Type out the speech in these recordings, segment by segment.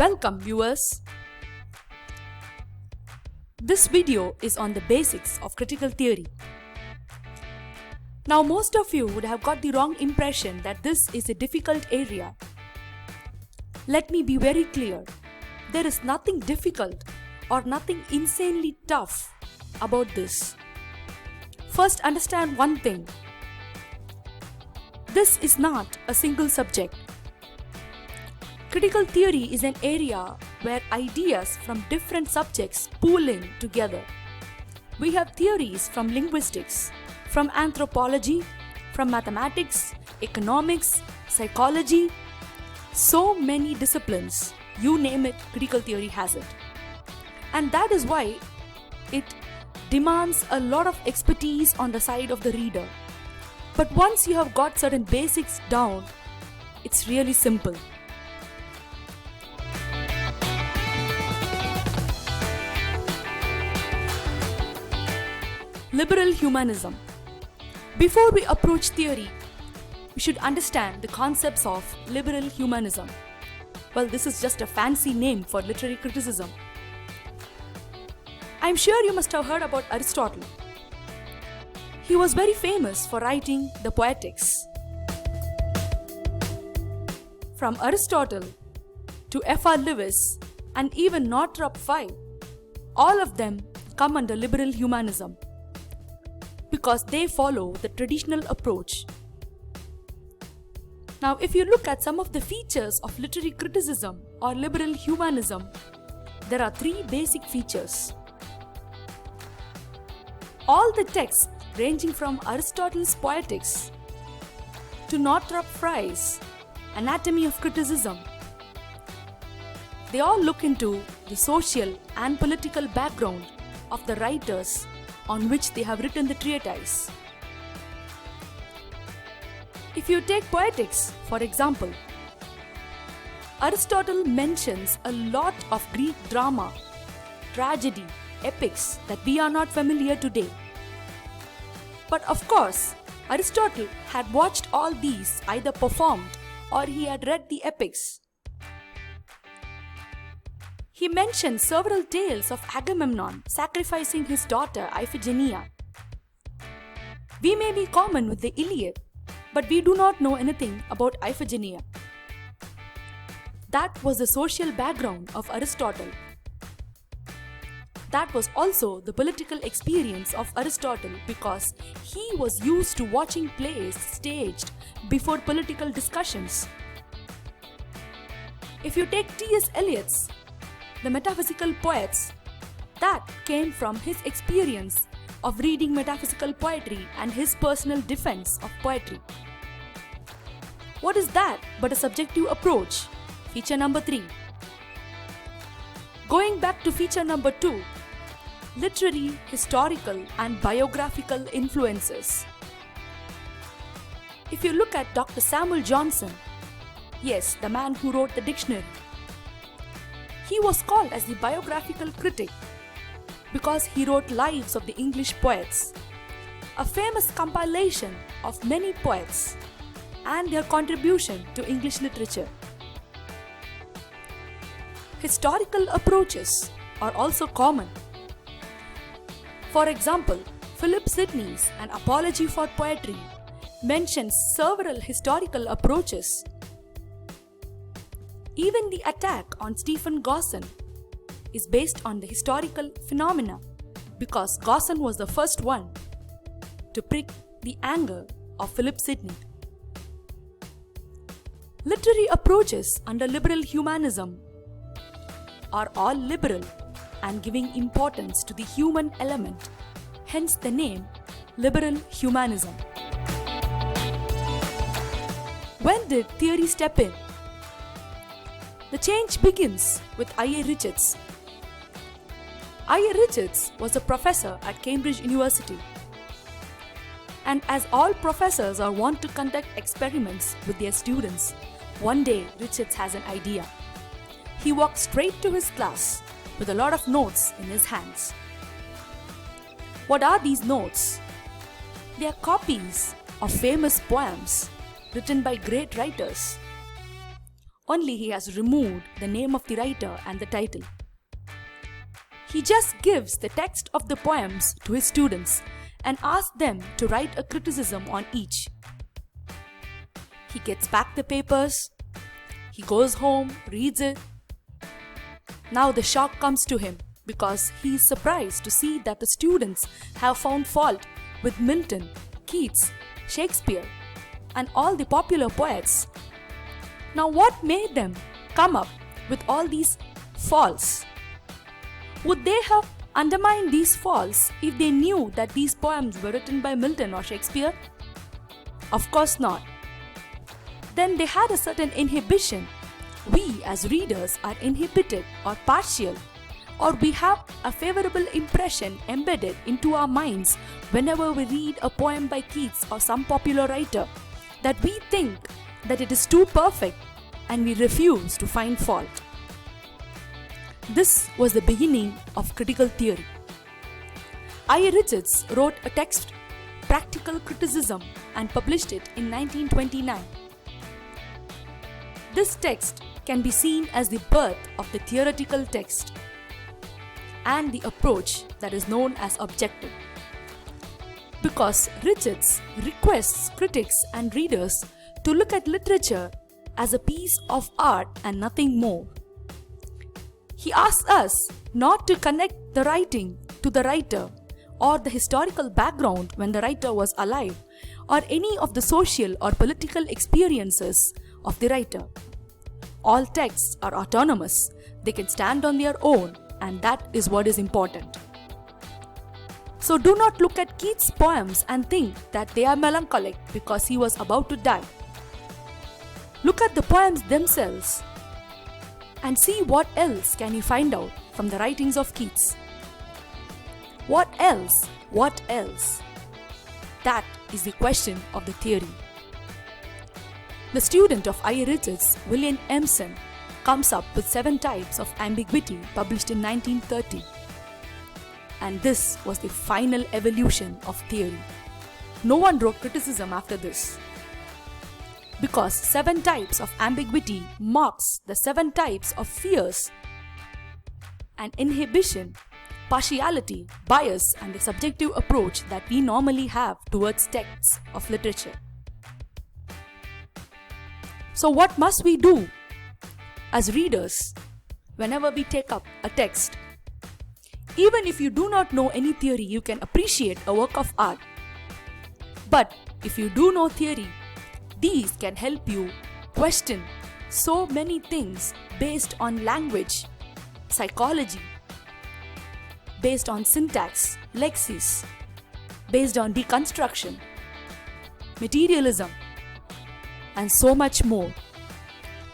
Welcome viewers. This video is on the basics of critical theory. Now most of you would have got the wrong impression that this is a difficult area. Let me be very clear. There is nothing difficult or nothing insanely tough about this. First, understand one thing. This is not a single subject. Critical theory is an area where ideas from different subjects pool in together. We have theories from linguistics, from anthropology, from mathematics, economics, psychology. So many disciplines, you name it, critical theory has it. And that is why it demands a lot of expertise on the side of the reader. But once you have got certain basics down, it's really simple. Liberal humanism. Before we approach theory, we should understand the concepts of liberal humanism. Well, this is just a fancy name for literary criticism. I'm sure you must have heard about Aristotle. He was very famous for writing the Poetics. From Aristotle to F.R. Lewis and even Northrop Frye, all of them come under liberal humanism because they follow the traditional approach. Now, if you look at some of the features of literary criticism or liberal humanism, there are three basic features. All the texts ranging from Aristotle's Poetics to Northrop Frye's Anatomy of Criticism, they all look into the social and political background of the writers on which they have written the treatise. If you take Poetics, for example, Aristotle mentions a lot of Greek drama, tragedy, epics that we are not familiar today. But of course, Aristotle had watched all these either performed or he had read the epics. He mentions several tales of Agamemnon sacrificing his daughter Iphigenia. We may be common with the Iliad, but we do not know anything about Iphigenia. That was the social background of Aristotle. That was also the political experience of Aristotle because he was used to watching plays staged before political discussions. If you take T.S. Eliot's The Metaphysical Poets, that came from his experience of reading metaphysical poetry and his personal defense of poetry. What is that but a subjective approach? Feature number 3. Going back to feature number 2, literary, historical and biographical influences. If you look at Dr. Samuel Johnson, yes, the man who wrote the dictionary, he was called as the biographical critic because he wrote lives of the English poets, a famous compilation of many poets and their contribution to English literature. Historical approaches are also common. For example, Philip Sidney's An Apology for Poetry mentions several historical approaches. Even the attack on Stephen Gosson is based on the historical phenomena because Gosson was the first one to prick the anger of Philip Sidney. Literary approaches under liberal humanism are all liberal and giving importance to the human element, hence the name liberal humanism. When did theory step in? The change begins with I.A. Richards. I.A. Richards was a professor at Cambridge University. And as all professors are wont to conduct experiments with their students, one day Richards has an idea. He walks straight to his class with a lot of notes in his hands. What are these notes? They are copies of famous poems written by great writers. only he has removed the name of the writer and the title. He just gives the text of the poems to his students and asks them to write a criticism on each. He gets back the papers, he goes home, reads it. Now the shock comes to him because he is surprised to see that the students have found fault with Milton, Keats, Shakespeare, and all the popular poets. Now what made them come up with all these faults? Would they have undermined these faults if they knew that these poems were written by Milton or Shakespeare? Of course not. Then they had a certain inhibition. We as readers are inhibited or partial, or we have a favorable impression embedded into our minds whenever we read a poem by Keats or some popular writer, that we think that it is too perfect and we refuse to find fault. This was the beginning of critical theory. I. Richards wrote a text, Practical Criticism, and published it in 1929. This text can be seen as the birth of the theoretical text and the approach that is known as objective. Because Richards requests critics and readers to look at literature as a piece of art and nothing more. He asks us not to connect the writing to the writer or the historical background when the writer was alive or any of the social or political experiences of the writer. All texts are autonomous, they can stand on their own, and that is what is important. So do not look at Keats' poems and think that they are melancholic because he was about to die. Look at the poems themselves and see what else can you find out from the writings of Keats. What else? What else? That is the question of the theory. The student of I. Richards, William Empson, comes up with 7 types of ambiguity published in 1930. And this was the final evolution of theory. No one wrote criticism after this. Because 7 types of ambiguity marks the 7 types of fears and inhibition, partiality, bias, and the subjective approach that we normally have towards texts of literature. So what must we do as readers whenever we take up a text? Even if you do not know any theory, you can appreciate a work of art. But if you do know theory, these can help you question so many things based on language, psychology, based on syntax, lexis, based on deconstruction, materialism, and so much more.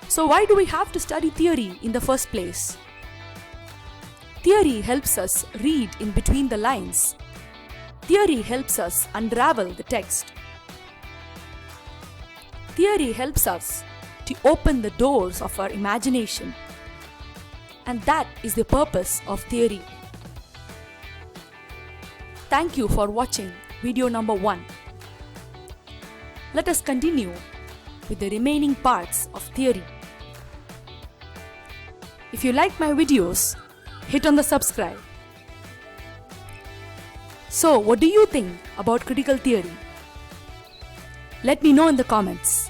So why do we have to study theory in the first place? Theory helps us read in between the lines. Theory helps us unravel the text. Theory helps us to open the doors of our imagination. And that is the purpose of theory. Thank you for watching video number 1. Let us continue with the remaining parts of theory. If you like my videos, hit on the subscribe. So, what do you think about critical theory? Let me know in the comments.